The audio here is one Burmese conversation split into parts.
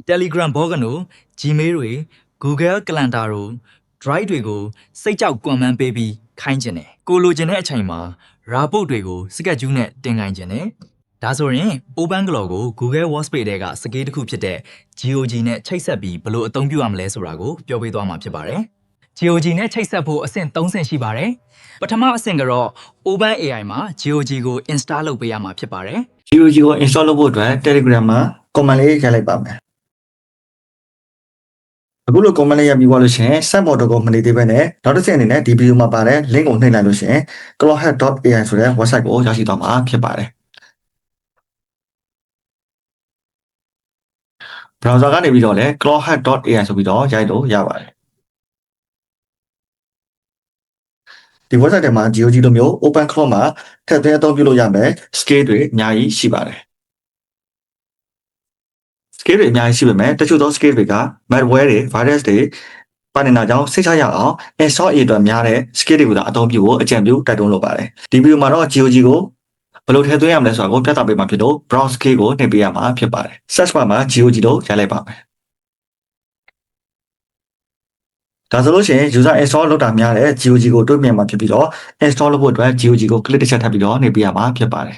Telegram ဘောကနို Gmail တွေ Google Calendar တို့ Drive တွေကိုစိတ်ကြောက်ကွန်မန်းပေးပြီးခိုင်းကျင်တယ်ကိုလိုချင်တဲ့အချိန်မှာ report တွေကို schedule နဲ့တင်ခိုင်းကျင်တယ်ဒါဆိုရင် Open Claw ကို Google Workspace ထဲကစကေးတစ်ခုဖြစ်တဲ့ GOG နဲ့ချိတ်ဆက်ပြီးဘယ်လိုအသုံးပြုရမလဲဆိုတာကိုပြောပေးသွားမှာဖြစ်ပါတယ် GOG နဲ့ချိတ်ဆက်ဖို့အဆင့်3ဆင့်ရှိပါတယ်ပထမအဆင့်ကတော့ OpenAI မှာ GOG ကို install လုပ်ပေးရမှာဖြစ်ပါတယ် GOG ကို install လုပ်ဖို့အတွက် Telegram မှာ command လေးရိုက်လိုက်ပါမယ်အခုလို command လေးရိုက်ပြီးသွားလို့ရှိရင် site.com မနေသေးဘဲနဲ့နောက်တစ်ဆင့်အနေနဲ့ဒီ video မှာပါတဲ့ link ကိုနှိပ်လိုက်လို့ရှိရင် clawhead.ai ဆိုတဲ့ website ကိုရောက်ရှိသွားမှာဖြစ်ပါတယ် browser ကနေပြီးတော့လည်း clawhead.ai ဆိုပြီးတော့ရိုက်လို့ရပါတယ်ဒီ website ထဲမှာ GOG လိုမျိုး Open Claw မှာထည့်သွင်းအသုံးပြုလို့ရမယ် scale တွေအများကြီးရှိပါတယ် scale တွေအများကြီးရှိပေမဲ့တချို့သော scale တွေက malware တွေ virus တွေပါနေတာကြောင့်စိတ်ချရအောင် install အရေးအတွက်များတဲ့ scale တွေကိုသာအသုံးပြုဖို့အကြံပြုတိုက်တွန်းလိုပါတယ်ဒီ video မှာတော့ GOG ကိုဘယ်လိုထည့်သွင်းရမလဲဆိုတာကိုပြသပေးမှာဖြစ်လို့ browse scale ကိုနှိပ်ပေးရမှာဖြစ်ပါတယ် search bar မှာ GOG လို့ရိုက်လိုက်ပါမယ်ဒါဆိုလို့ရှိရင် user install လုပ်တာများတဲ့ GOG ကိုတွေ့မြင်မှာဖြစ်ပြီးတော့ install လုပ်ဖို့အတွက် GOG ကို click တစ်ချက်ထပ်ပြီးတော့နှိပ်ပေးရမှာဖြစ်ပါတယ်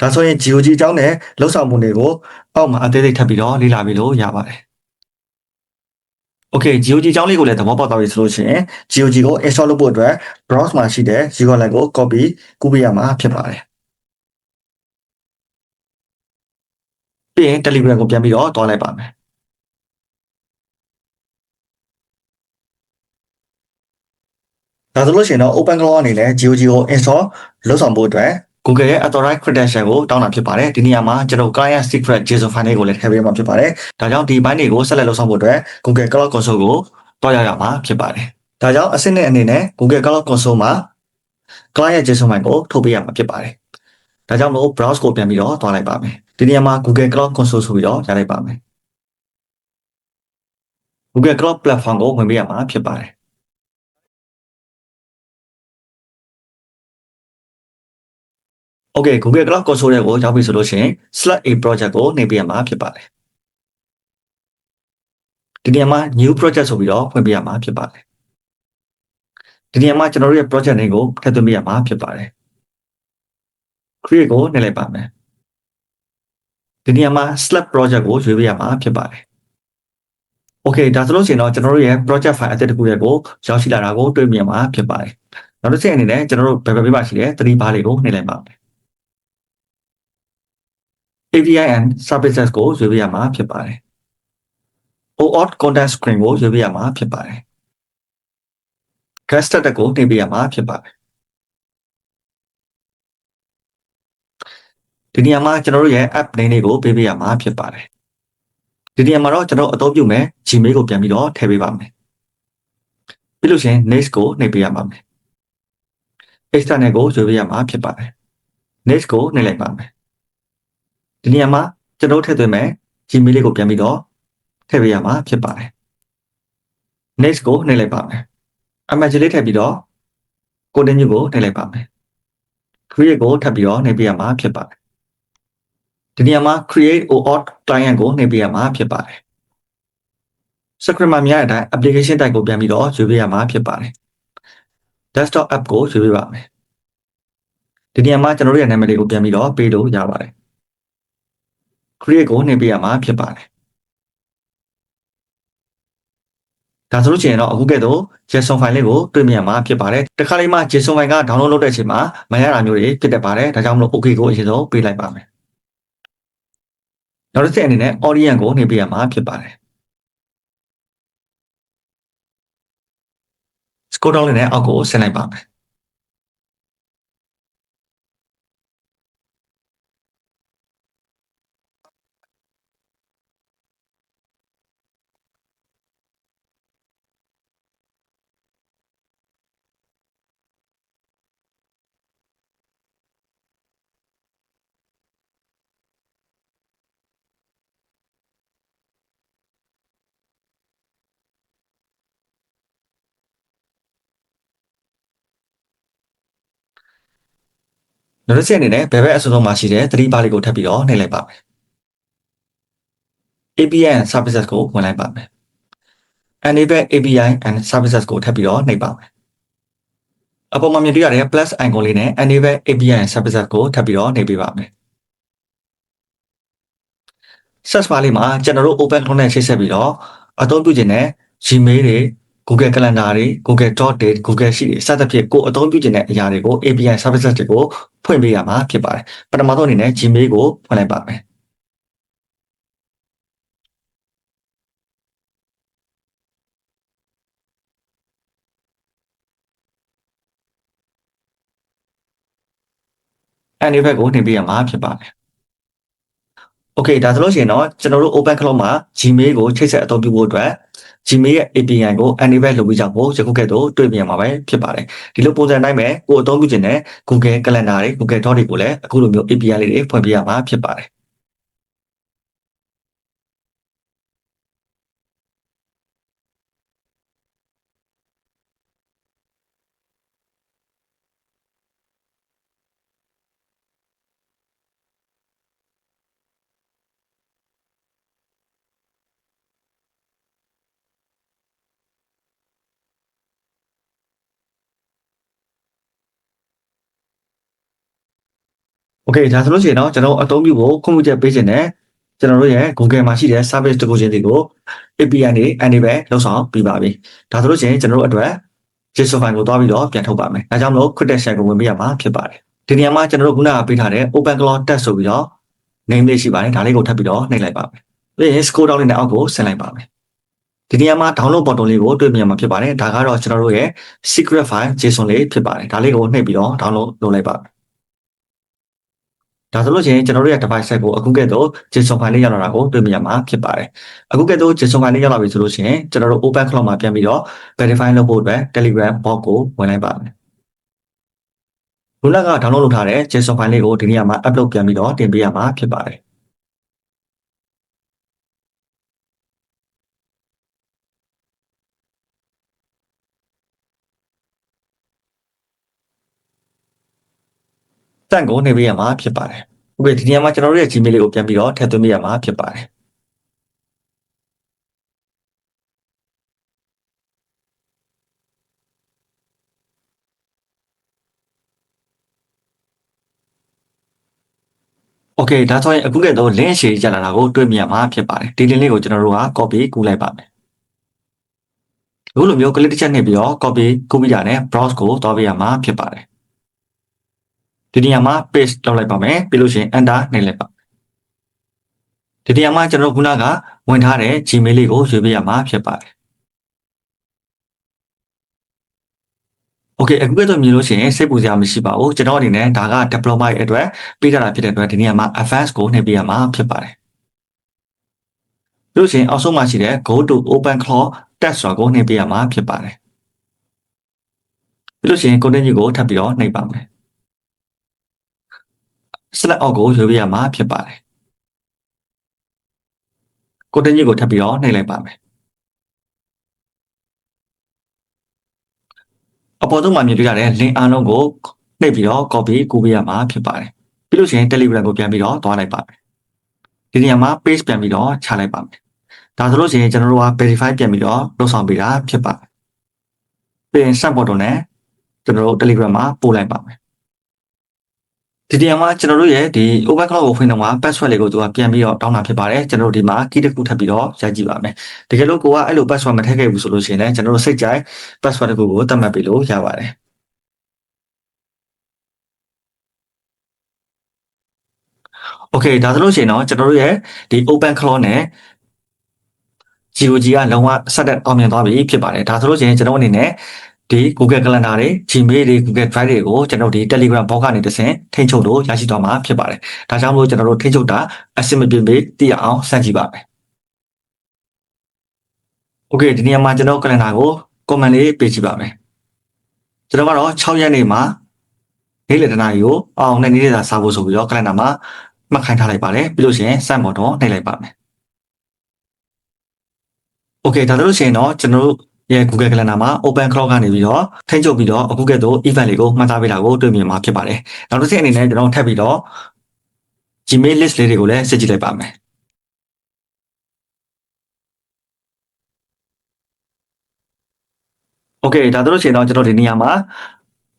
ဒါဆိုရင် GOG အကြောင်းနဲ့လောက်ဆောင်မှုတွေကိုအောက်မှာအသေးစိတ်ထပ်ပြီးတော့လေ့လာပြီးလို့ရပါတယ် Okay GOG အကြောင်းလေးကိုလည်းသဘောပေါက်သွားပြီဆိုလို့ရှိရင် GOG ကို install လုပ်ဖို့အတွက် browse မှာရှိတဲ့ URL ကို copy ကူးပေးရမှာဖြစ်ပါတယ်ပြီးရင် Telegram ကိုပြန်ပြီးတော့တွားလိုက်ပါမယ်ဒါဆိုလို့ရှိရင်တော့ Open Claw အနေနဲ့ GOG ကို install လုပ်ဆောင်ဖို့အတွက် Google ရဲ့ authorized credential ကိုတောင်းတာဖြစ်ပါတယ်ဒီနေရာမှာကျွန်တော် client secret JSON file ကိုလည်းထည့်ပေးမှာဖြစ်ပါတယ်ဒါကြောင့်ဒီဘိုင်းတွေကိုဆက်လက်လုပ်ဆောင်ဖို့အတွက် Google Cloud Console ကိုတွားရမှာဖြစ်ပါတယ်ဒါကြောင့်အဆင့်နဲ့အနေနဲ့ Google Cloud Console မှာ client JSON file ကိုထုတ်ပေးရမှာဖြစ်ပါတယ်ဒါကြောင့်မို့ browse ကိုပြန်ပြီးတော့တွားလိုက်ပါမယ်ဒီနေရာမှာ Google Cloud Console ဆိုပြီးတော့ရလိုက်ပါမယ် Google Cloud Platform ကိုဝင်ပေးရမှာဖြစ်ပါတယ်Okay Google Cloud Console ရဲ့ကိုရောက်ပြီဆိုလို့ရှိရင် select a project ကိုနှိပ်ပေးရမှာဖြစ်ပါတယ်ဒီနေရာမှာ new project ဆိုပြီးတော့ဖွင့်ပေးရမှာဖြစ်ပါတယ်ဒီနေရာမှာကျွန်တော်တို့ရဲ့ project name ကိုထည့်သွင်းပေးရမှာဖြစ်ပါတယ် create ကိုနှိပ်လိုက်ပါမယ်ဒီနေရာမှာ select project ကိုရွေးပေးရမှာဖြစ်ပါတယ် Okay ဒါဆိုလို့ရှိရင်တော့ကျွန်တော်တို့ရဲ့ project file အသစ်တစ်ခုရဲ့ကိုရောက်ရှိလာတာကိုတွေ့မြင်မှာဖြစ်ပါတယ်နောက်တစ်ချက်အနေနဲ့ကျွန်တော်တို့ဘယ်ဘက်မှာရှိတဲ့3 bar လေးကိုနှိပ်လိုက်ပါမယ် API and services ကိုရွေးပေးရမှာဖြစ်ပါတယ် OAuth content screen ကိုရွေးပေးရမှာဖြစ်ပါတယ် Get started ကိုနှိပ်ပေးရမှာဖြစ်ပါတယ်ဒီနေရာမှာကျွန်တော်တို့ရဲ့ app name လေးကိုပေးပေးရမှာဖြစ်ပါတယ်ဒီနေရာမှာတော့ကျွန်တော်အသုံးပြုမယ် Gmail ကိုပြန်ပြီးတော့ထည့်ပေးပါမယ်ပြီးလို့ရှိရင် next ကိုနှိပ်ပေးရပါမယ် external ကိုရွေးပေးရမှာဖြစ်ပါတယ် next ကိုနှိပ်လိုက်ပါမယ်ဒီနေရာမှာကျွန်တော်ထည့်သွင်းမယ် Gmail လေးကိုပြန်ပြီးတော့ထည့်ပေးရမှာဖြစ်ပါတယ် next ကိုနှိပ်လိုက်ပါမယ် image လေးထည့်ပြီးတော့ continue ကိုနှိပ်လိုက်ပါမယ် create ကိုထပ်ပြီးတော့နှိပ်ပေးရမှာဖြစ်ပါတယ်ဒီနေရာမှာ create OAuth client ကိုနှိပ်ပေးရမှာဖြစ်ပါတယ် script မှာများတဲ့အတိုင်း application type ကိုပြန်ပြီးတော့ရွေးပေးရမှာဖြစ်ပါတယ် desktop app ကိုရွေးပေးပါမယ်ဒီနေရာမှာကျွန်တော်တို့ရဲ့နာမည်လေးကိုပြန်ပြီးတော့ပေးလို့ရပါတယ် create ကိုနှိပ်ပေးရမှာဖြစ်ပါတယ်ဒါဆိုလို့ရှိရင်တော့အခုကဲ့သို့ JSON file လေးကိုတွေ့မြင်ရမှာဖြစ်ပါတယ်တခါလေးမှ JSON file က download လုပ်တဲ့အချိန်မှာမရတာမျိုးတွေဖြစ်တတ်ပါတယ်ဒါကြောင့်မလို့ OK ကိုအရင်ဆုံးပေးလိုက်ပါမယ်နောက်တစ်ချက်အနေနဲ့ audience ကိုနှိပ်ပေးရမှာဖြစ်ပါတယ် scroll down လေးနဲ့အောက်ကိုဆင်းလိုက်ပါမယ် နောက်တစ်ချက်အနေနဲ့ဘယ်ဘက်အစုံမှာရှိတဲ့သတိပါလေးကိုထပ်ပြီးတော့နှိပ်လိုက်ပါမယ် API and services ကိုဝင်လိုက်ပါမယ် enable API and services ကိုထပ်ပြီးတော့နှိပ်ပါမယ်အပေါ်မှာမြင်တွေ့ရတဲ့ plus icon လေးနဲ့ enable API and services ကိုထပ်ပြီးတော့နှိပ်ပေးပါမယ် search bar လေးမှာကျွန်တော်တို့ open cloud နဲ့ချိတ်ဆက်ပြီးတော့အသုံးပြုခြင်းနဲ့ Gmail တွေ Google Calendar တွေ Google Doc တွေ Google Sheet တွေစသဖြင့်ကိုအသုံးပြုခြင်းတဲ့အရာတွေကို API services တွေကိုဖွင့်ပေးရမှာဖြစ်ပါတယ်ပထမဆုံးအနေနဲ့ Gmail ကိုဖွင့်လိုက်ပါမယ်enable ကိုနှိပ်ပေးရမှာဖြစ်ပါတယ် Okay ဒါဆိုလို့ရှိရင်တော့ကျွန်တော်တို့ open cloud မှာ Gmail ကိုချိတ်ဆက်အသုံးပြုဖို့အတွက် Gmail ရဲ့ API ကို enable လုပ်ပြီးကြဖို့ယခုကဲ့သို့တွေ့မြင်မှာပဲဖြစ်ပါတယ်ဒီလိုပုံစံတိုင်းပဲကိုအသုံးပြုခြင်းနဲ့ Google Calendar တွေ Google Doc တွေကိုလည်းအခုလိုမျိုး API လေးတွေဖွင့်ပေးရမှာဖြစ်ပါတယ် Okay ဒါဆိုလို့ရှိရင်တော့ကျွန်တော်အသုံးပြုဖို့ခွင့်ပြုချက်ပေးခြင်းနဲ့ကျွန်တော်တို့ရဲ့ Google မှာရှိတဲ့ service တစ်ခုချင်းတွေကို API တွေ enable လုပ်ဆောင်ပြီးပါပြီဒါဆိုလို့ရှိရင်ကျွန်တော်တို့အတွက် JSON file ကိုတွားပြီးတော့ပြန်ထုတ်ပါမယ်ဒါကြောင့်မလို့ credential ကိုဝင်ပေးရမှာဖြစ်ပါတယ်ဒီနေရာမှာကျွန်တော်တို့ခုနကပေးထားတဲ့ open cloud test ဆိုပြီးတော့ name လေးရှိပါတယ်ဒါလေးကိုထပ်ပြီးတော့နှိပ်လိုက်ပါမယ်ပြီးရင် scroll down လေးနဲ့အောက်ကိုဆင်းလိုက်ပါမယ်ဒီနေရာမှာ download button လေးကိုတွေ့မြင်မှာဖြစ်ပါတယ်ဒါကတော့ကျွန်တော်တို့ရဲ့ secret file JSON လေးဖြစ်ပါတယ်ဒါလေးကိုနှိပ်ပြီးတော့ download လုပ်လိုက်ပါမယ်ဒါဆိုလို့ရှိရင်ကျွန်တော်တို့ရဲ့ device set ကိုအခုကဲ့သို့ JSON file လေးရောက်လာတာကိုတွေ့မြင်ရမှာဖြစ်ပါတယ်အခုကဲ့သို့ JSON file လေးရောက်လာပြီဆိုလို့ရှိရင်ကျွန်တော်တို့ open cloud မှာပြန်ပြီးတော့ verify လုပ်ဖို့အတွက် Telegram bot ကိုဝင်လိုက်ပါမယ်ခုနက download လုပ်ထားတဲ့ JSON file လေးကိုဒီနေရာမှာ upload ပြန်ပြီးတော့တင်ပေးရမှာဖြစ်ပါတယ်တန့်ကိုနှိပ်ပေးရမှာဖြစ်ပါတယ်။ Okay ဒီနေရာမှာကျွန်တော်တို့ရဲ့ Gmail လေးကိုပြန်ပြီးတော့ထည့်သွင်းပေးရမှာဖြစ်ပါတယ်။ Okay ဒါဆိုရင်အခုကဲ့သို့ link ရှေ့ကျလာတာကိုတွေ့မြင်ရမှာဖြစ်ပါတယ်။ဒီ link လေးကိုကျွန်တော်တို့က copy ကူးလိုက်ပါမယ်။အခုလိုမျိုး click တစ်ချက်နှိပ်ပြီးတော့ copy ကူးပြီးတာနဲ့ browse ကိုသွားပေးရမှာဖြစ်ပါတယ်။ဒီနေရာမှာ paste လုပ်လိုက်ပါမယ်။ပြီးလို့ရှိရင် enter နှိပ်လိုက်ပါဒီနေရာမှာကျွန်တော်တို့ခုနကဝင်ထားတဲ့ Gmail လေးကိုရွေးပေးရမှာဖြစ်ပါတယ်။ Okay အခုကဲ့သို့မြင်လို့ရှိရင်စိတ်ပူစရာမရှိပါဘူးကျွန်တော်အနေနဲ့ဒါက diploma ရဲ့အတွက်ပေးထားတာဖြစ်တဲ့အတွက်ဒီနေရာမှာ advanced ကိုနှိပ်ပေးရမှာဖြစ်ပါတယ်လို့ရှိရင်အောက်ဆုံးမှာရှိတဲ့ go to open cloud test ဆိုတာကိုနှိပ်ပေးရမှာဖြစ်ပါတယ်ပြီးလို့ရှိရင် continue ကိုထပ်ပြီးတော့နှိပ်ပါမယ် select all ကိုရွေးပေးရမှာဖြစ်ပါတယ် continue ကိုထပ်ပြီးတော့နှိပ်လိုက်ပါမယ်အပေါ်ဆုံးမှာမြင်တွေ့ရတဲ့ link အားလုံးကိုနှိပ်ပြီးတော့ copy ကူးပေးရမှာဖြစ်ပါတယ်ပြီးလို့ရှိရင် Telegram ကိုပြန်ပြီးတော့သွားလိုက်ပါမယ်ဒီနေရာမှာ page ပြန်ပြီးတော့ချလိုက်ပါမယ်ဒါဆိုလို့ရှိရင်ကျွန်တော်တို့က verify ပြန်ပြီးတော့လုပ်ဆောင်ပေးတာဖြစ်ပါတယ်ပြီးရင် send button နဲ့ကျွန်တော်တို့ Telegram မှာပို့လိုက်ပါမယ်ဒီနေရာမှာကျွန်တော်တို့ရဲ့ဒီ open cloud ကိုဖွင့်တော့မှာ password လေးကိုသူကပြန်ပြီးတော့တောင်းတာဖြစ်ပါတယ်ကျွန်တော်တို့ဒီမှာ key တစ်ခုထပ်ပြီးတော့ရိုက်ကြည့်ပါမယ်တကယ်လို့ကိုကအဲ့လို password မထည့်ခဲ့ဘူးဆိုလို့ရှိရင်လည်းကျွန်တော်တို့စိတ်ကြိုက် password တစ်ခုကိုသတ်မှတ်ပေးလို့ရပါတယ်Okay ဒါဆိုလို့ရှိရင်တော့ကျွန်တော်တို့ရဲ့ဒီ open cloud နဲ့ GOG ကလုံးဝဆက်တဲ့အောင်မြင်သွားပြီဖြစ်ပါတယ်ဒါဆိုလို့ရှိရင်ကျွန်တော်အနေနဲ့ဒီ Google Calendar တွေ Gmail တွေ Google Drive တွေကိုကျွန်တော်ဒီ Telegram bot ကနေတဆင့်ထိန်းချုပ်လို့ရရှိသွားမှာဖြစ်ပါတယ်ဒါကြောင့်မို့ကျွန်တော်တို့ထိန်းချုပ်တာအဆင်မပြေပေသိရအောင်စမ်းကြည့်ပါမယ် Okay ဒီနေရာမှာကျွန်တော် calendar ကို comment လေးပေးကြည့်ပါမယ်ကျွန်တော်ကတော့6ရက်နေ့မှာနေ့လယ်တနာရီကိုအောင်နဲ့နေ့လယ်စာစားဖို့ဆိုပြီးတော့ calendar မှာမှတ်ခိုင်းထားလိုက်ပါတယ်ပြီးလို့ရှိရင် send button နှိပ်လိုက်ပါမယ်Okay ဒါဆိုလို့ရှိရင်တော့ကျွန်တော်တို့ ရဲ့ Google Calendar မှာ Open Cloud ကနေပြီးတော့ထိန်းချုပ်ပြီးတော့အခုကဲ့သို့ event လေးကိုမှတ်သားပေးတာကိုတွေ့မြင်မှာဖြစ်ပါတယ်။နောက်တစ်ဆင့်အနေနဲ့ကျွန်တော်ထပ်ပြီးတော့ Gmail list လေးတွေကိုလည်းစစ်ကြည့်လိုက်ပါမယ်။ Okay ဒါတို့ရှိရင်တော့ကျွန်တော်ဒီနေရာမှာ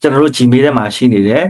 ကျွန်တော်တို့ Gmail ထဲမှာရှိနေတဲ့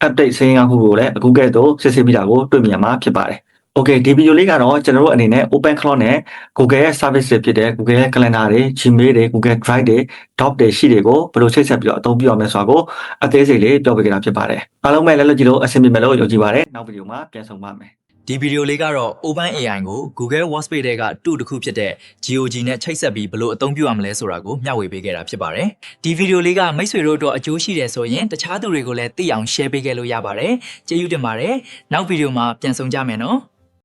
update စာရင်းအခုကိုလည်းအခုကဲ့သို့စစ်ဆေးပြီးတာကိုတွေ့မြင်မှာဖြစ်ပါတယ်။ Okay ဒီဗီဒီယိုလေးကတော့ကျွန်တော်တို့အနေနဲ့ Open Cloud နဲ့ Google ရဲ့ service တွေဖြစ်တဲ့ Google ရဲ့ Calendar တွေ Gmail တွေ Google Drive တွေ Doc တွေရှိတွေကိုဘယ်လိုချိတ်ဆက်ပြီးတော့အသုံးပြုရမလဲဆိုတာကိုအသေးစိတ်လေးပြောပြခဲ့တာဖြစ်ပါတယ်။အားလုံးပဲလည်းကြည့်လို့အဆင်ပြေမယ်လို့ယုံကြည်ပါတယ်။နောက်ဗီဒီယိုမှာပြန်ဆုံပါမယ်။ ဒီဗီဒီယိုလေးကတော့ OpenAI ကို Google Workspace ထဲက tool တစ်ခုဖြစ်တဲ့ GOG နဲ့ချိတ်ဆက်ပြီးဘယ်လိုအသုံးပြုရမလဲဆိုတာကိုမျှဝေပေးခဲ့တာဖြစ်ပါတယ်။ဒီဗီဒီယိုလေးကမိတ်ဆွေတို့အတွက်အကျိုးရှိတယ်ဆိုရင်တခြားသူတွေကိုလည်းသိအောင် share ပေးခဲ့လို့ရပါတယ်။ကျေးဇူးတင်ပါတယ်။နောက်ဗီဒီယိုမှာပြန်ဆုံကြမယ်နော်။